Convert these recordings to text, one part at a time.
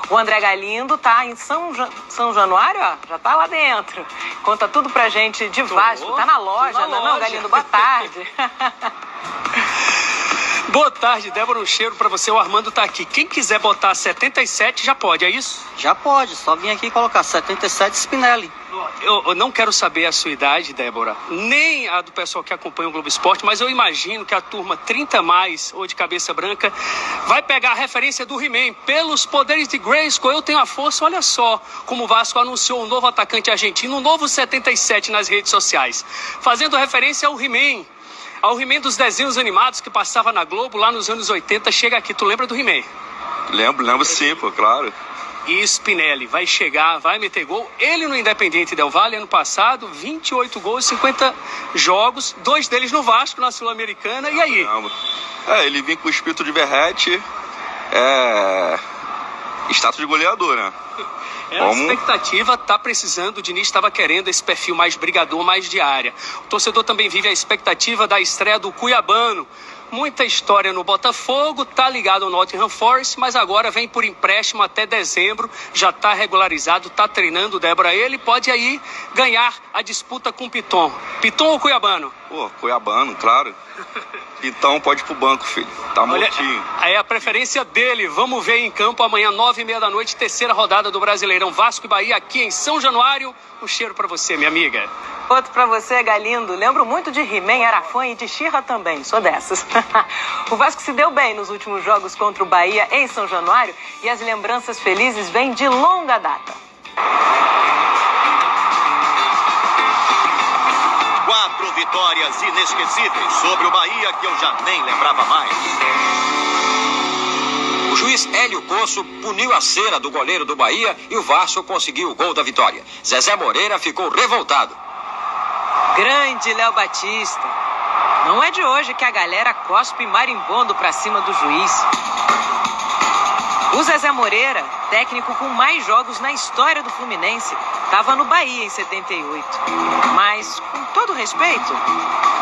O André Galindo tá em São Januário, ó, já tá lá dentro. Conta tudo pra gente de Vasco, tá na loja, não, Galindo? Boa tarde. Boa tarde, Débora, um cheiro pra você, o Armando tá aqui. Quem quiser botar 77 já pode, é isso? Já pode, só vim aqui colocar 77 Spinelli. Eu não quero saber a sua idade, Débora, nem a do pessoal que acompanha o Globo Esporte, mas eu imagino que a turma 30 mais, ou de cabeça branca, vai pegar a referência do He-Man. Pelos poderes de Grayskull, eu tenho a força. Olha só como o Vasco anunciou um novo atacante argentino, um novo 77 nas redes sociais, fazendo referência ao He-Man. Ao He-Man dos desenhos animados que passava na Globo lá nos anos 80, chega aqui. Tu lembra do He-Man? Lembro sim, pô, claro. E Spinelli vai chegar, vai meter gol. Ele no Independiente Del Valle, ano passado, 28 gols, 50 jogos, 2 deles no Vasco, na Sul-Americana. E aí? Ele vem com o espírito de Verratti, status de goleador, né? A expectativa tá precisando, o Diniz estava querendo esse perfil mais brigador, mais de área. O torcedor também vive a expectativa da estreia do Cuiabano. Muita história no Botafogo, tá ligado ao Nottingham Forest, mas agora vem por empréstimo até dezembro, já tá regularizado, tá treinando, Débora. Ele pode aí ganhar a disputa com o Piton. Piton ou Cuiabano? Pô, Cuiabano, claro. Piton pode ir pro banco, filho. Tá mortinho. É a preferência dele. Vamos ver em campo amanhã, 9h30 da noite, terceira rodada do Brasileirão. Vasco e Bahia aqui em São Januário. Um cheiro pra você, minha amiga. Outro pra você, Galindo. Lembro muito de He-Man, era fã, e de She-Ra também, sou dessas. O Vasco se deu bem nos últimos jogos contra o Bahia em São Januário e as lembranças felizes vêm de longa data. 4 vitórias inesquecíveis sobre o Bahia que eu já nem lembrava mais. O juiz Hélio Poço puniu a cera do goleiro do Bahia e o Vasco conseguiu o gol da vitória. Zezé Moreira ficou revoltado. Grande Léo Batista. Não é de hoje que a galera cospe marimbondo pra cima do juiz. O Zezé Moreira, técnico com mais jogos na história do Fluminense, estava no Bahia em 78. Mas, com todo respeito,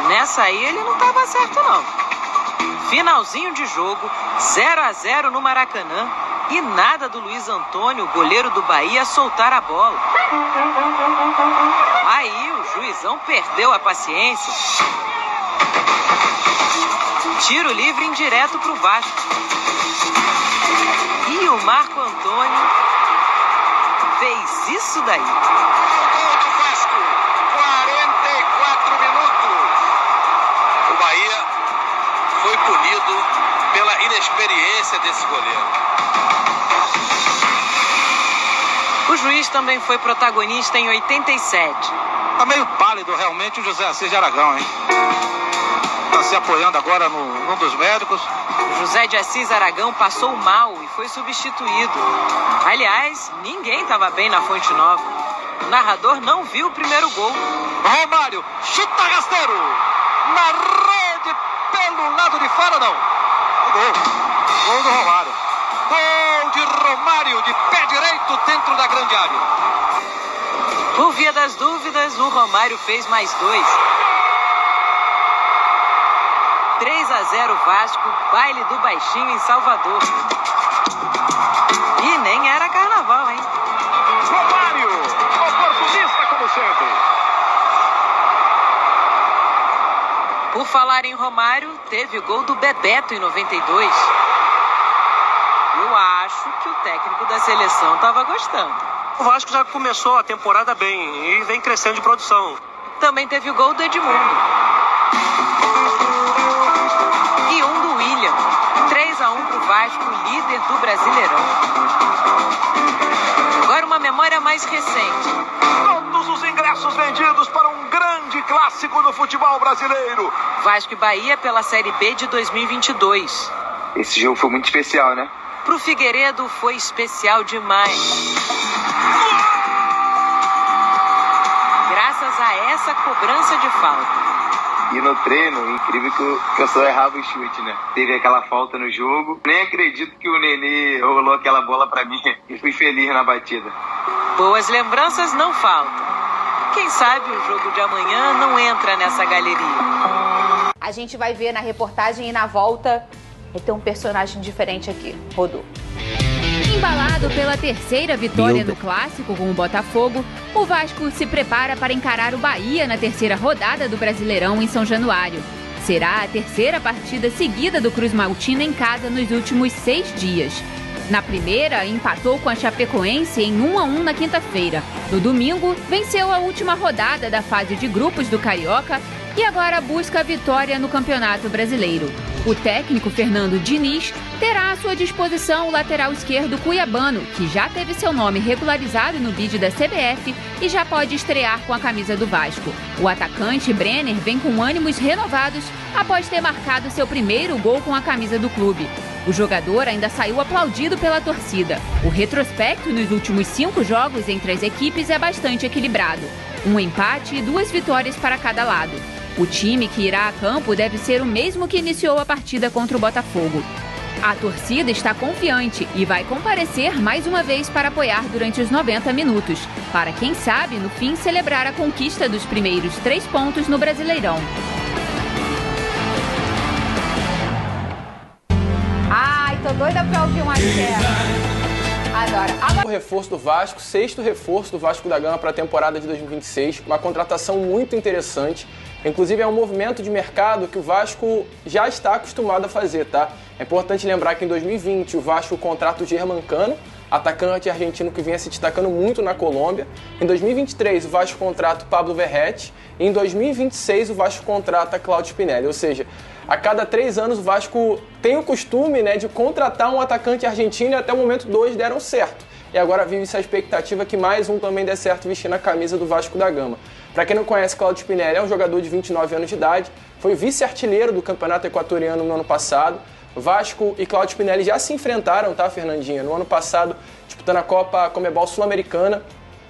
nessa aí ele não estava certo não. Finalzinho de jogo, 0-0 no Maracanã e nada do Luiz Antônio, goleiro do Bahia, soltar a bola. Aí o juizão perdeu a paciência. Tiro livre indireto pro Vasco. E o Marco Antônio fez isso daí. Gol do Vasco, 44 minutos. O Bahia foi punido pela inexperiência desse goleiro. O juiz também foi protagonista em 87. Tá meio pálido realmente o José Assis de Aragão, hein? Tá se apoiando agora num dos médicos. O José de Assis Aragão passou mal e foi substituído. Aliás, ninguém estava bem na Fonte Nova. O narrador não viu o primeiro gol. Romário, chuta rasteiro! Na rede, pelo lado de fora, não. Gol do Romário. Gol de Romário, de pé direito dentro da grande área. Por via das dúvidas, o Romário fez mais 2. 3-0 Vasco, baile do Baixinho em Salvador. E nem era carnaval, hein? Romário, oportunista como sempre. Por falar em Romário, teve gol do Bebeto em 92. Eu acho que o técnico da seleção estava gostando. O Vasco já começou a temporada bem e vem crescendo de produção. Também teve o gol do Edmundo. E um do William. 3-1 pro Vasco, líder do Brasileirão. Agora uma memória mais recente. Todos os ingressos vendidos para um grande clássico do futebol brasileiro. Vasco e Bahia pela Série B de 2022. Esse jogo foi muito especial, né? Pro Figueiredo foi especial demais. Graças a essa cobrança de falta. E no treino, incrível que eu só errava o chute, né? Teve aquela falta no jogo. Nem acredito que o Nenê rolou aquela bola pra mim. E fui feliz na batida. Boas lembranças não faltam. Quem sabe o jogo de amanhã não entra nessa galeria. A gente vai ver na reportagem e na volta vai ter um personagem diferente aqui. Rodou. Embalado pela terceira vitória no Clássico com o Botafogo, o Vasco se prepara para encarar o Bahia na terceira rodada do Brasileirão em São Januário. Será a terceira partida seguida do Cruz Maltino em casa nos últimos 6 dias. Na primeira, empatou com a Chapecoense em 1-1 na quinta-feira. No domingo, venceu a última rodada da fase de grupos do Carioca e agora busca a vitória no Campeonato Brasileiro. O técnico Fernando Diniz terá à sua disposição o lateral esquerdo cuiabano, que já teve seu nome regularizado no bid da CBF e já pode estrear com a camisa do Vasco. O atacante Brenner vem com ânimos renovados após ter marcado seu primeiro gol com a camisa do clube. O jogador ainda saiu aplaudido pela torcida. O retrospecto nos últimos 5 jogos entre as equipes é bastante equilibrado. 1 empate e 2 vitórias para cada lado. O time que irá a campo deve ser o mesmo que iniciou a partida contra o Botafogo. A torcida está confiante e vai comparecer mais uma vez para apoiar durante os 90 minutos, para quem sabe, no fim, celebrar a conquista dos primeiros 3 pontos no Brasileirão. Ai, tô doida pra ouvir uma guerra. Adoro. O reforço do Vasco, 6º reforço do Vasco da Gama para a temporada de 2026, uma contratação muito interessante. Inclusive é um movimento de mercado que o Vasco já está acostumado a fazer, tá? É importante lembrar que em 2020 o Vasco contrata o Germancano, atacante argentino que vinha se destacando muito na Colômbia. Em 2023 o Vasco contrata o Pablo Verratti e em 2026 o Vasco contrata Claudio Spinelli, ou seja, a cada 3 anos o Vasco tem o costume, né, de contratar um atacante argentino e até o momento 2 deram certo. E agora vive essa expectativa que mais um também dê certo vestindo a camisa do Vasco da Gama. Para quem não conhece, Claudio Spinelli é um jogador de 29 anos de idade, foi vice-artilheiro do Campeonato Equatoriano no ano passado. Vasco e Claudio Spinelli já se enfrentaram, tá, Fernandinha? No ano passado, disputando a Copa Conmebol Sul-Americana,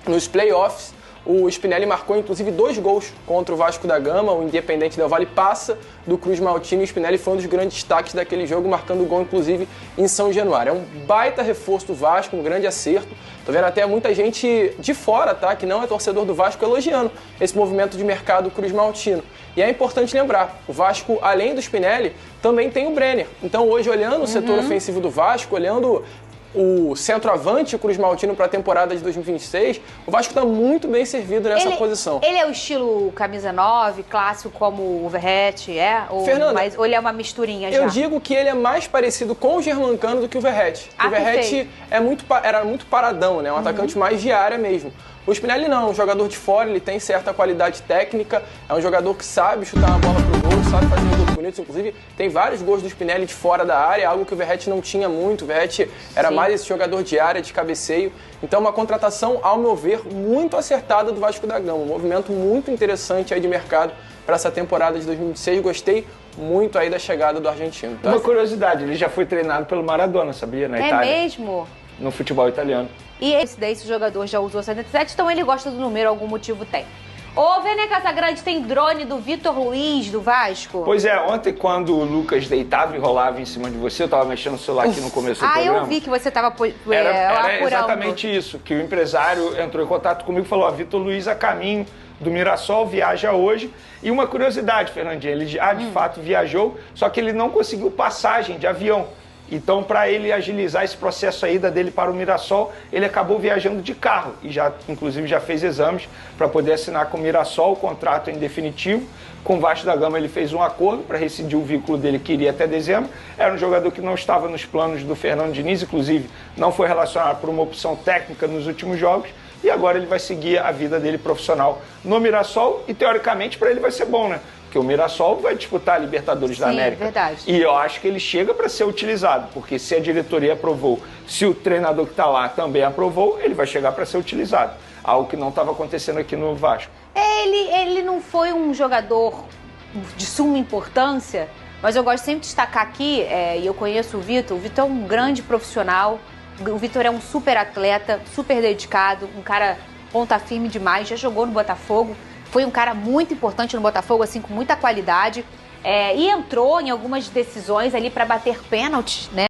nos playoffs. O Spinelli marcou inclusive 2 gols contra o Vasco da Gama. O Independente Del Valle passa do Cruz Maltino e o Spinelli foi um dos grandes destaques daquele jogo, marcando gol inclusive em São Januário. É um baita reforço do Vasco, um grande acerto. Tô vendo até muita gente de fora, tá, que não é torcedor do Vasco, elogiando esse movimento de mercado Cruz Maltino. E é importante lembrar, o Vasco, além do Spinelli, também tem o Brenner. Então hoje, olhando o setor ofensivo do Vasco, olhando o centroavante, o Cruz Maltino, para a temporada de 2026, o Vasco está muito bem servido nessa posição. Ele é o estilo camisa 9, clássico como o Verratti, Ou, Fernanda, ou ele é uma misturinha já? Eu digo que ele é mais parecido com o Germancano do que o Verratti. O Verratti era muito paradão, né? Um atacante mais de área mesmo. O Spinelli não, é um jogador de fora, ele tem certa qualidade técnica, é um jogador que sabe chutar uma bola pro gol, sabe fazer gols bonitos, inclusive tem vários gols do Spinelli de fora da área, algo que o Verratti não tinha muito. O Verratti era mais esse jogador de área, de cabeceio. Então uma contratação, ao meu ver, muito acertada do Vasco da Gama, um movimento muito interessante aí de mercado para essa temporada de 2026. Gostei muito aí da chegada do argentino. Tá? Uma curiosidade, ele já foi treinado pelo Maradona, sabia? Na Itália. É mesmo? No futebol italiano. E esse daí, esse jogador já usou 77, então ele gosta do número, algum motivo tem. Ô, Vene Casagrande, tem drone do Vitor Luiz, do Vasco? Pois é, ontem quando o Lucas deitava e rolava em cima de você, eu tava mexendo no celular aqui no começo do programa. Eu vi que você tava Era exatamente isso, que o empresário entrou em contato comigo e falou, Vitor Luiz a caminho do Mirassol, viaja hoje. E uma curiosidade, Fernandinha, ele de fato viajou, só que ele não conseguiu passagem de avião. Então, para ele agilizar esse processo, a ida dele para o Mirassol, ele acabou viajando de carro e inclusive já fez exames para poder assinar com o Mirassol o contrato em definitivo. Com o Vasco da Gama ele fez um acordo para rescindir o vínculo dele que iria até dezembro. Era um jogador que não estava nos planos do Fernando Diniz, inclusive não foi relacionado por uma opção técnica nos últimos jogos. E agora ele vai seguir a vida dele profissional no Mirassol e, teoricamente, para ele vai ser bom, né? Porque o Mirassol vai disputar a Libertadores da América. Verdade. E eu acho que ele chega para ser utilizado, porque se a diretoria aprovou, se o treinador que está lá também aprovou, ele vai chegar para ser utilizado. Algo que não estava acontecendo aqui no Vasco. Ele não foi um jogador de suma importância, mas eu gosto sempre de destacar aqui, e eu conheço o Vitor é um grande profissional, o Vitor é um super atleta, super dedicado, um cara ponta firme demais, já jogou no Botafogo, foi um cara muito importante no Botafogo, assim, com muita qualidade, e entrou em algumas decisões ali para bater pênaltis, né?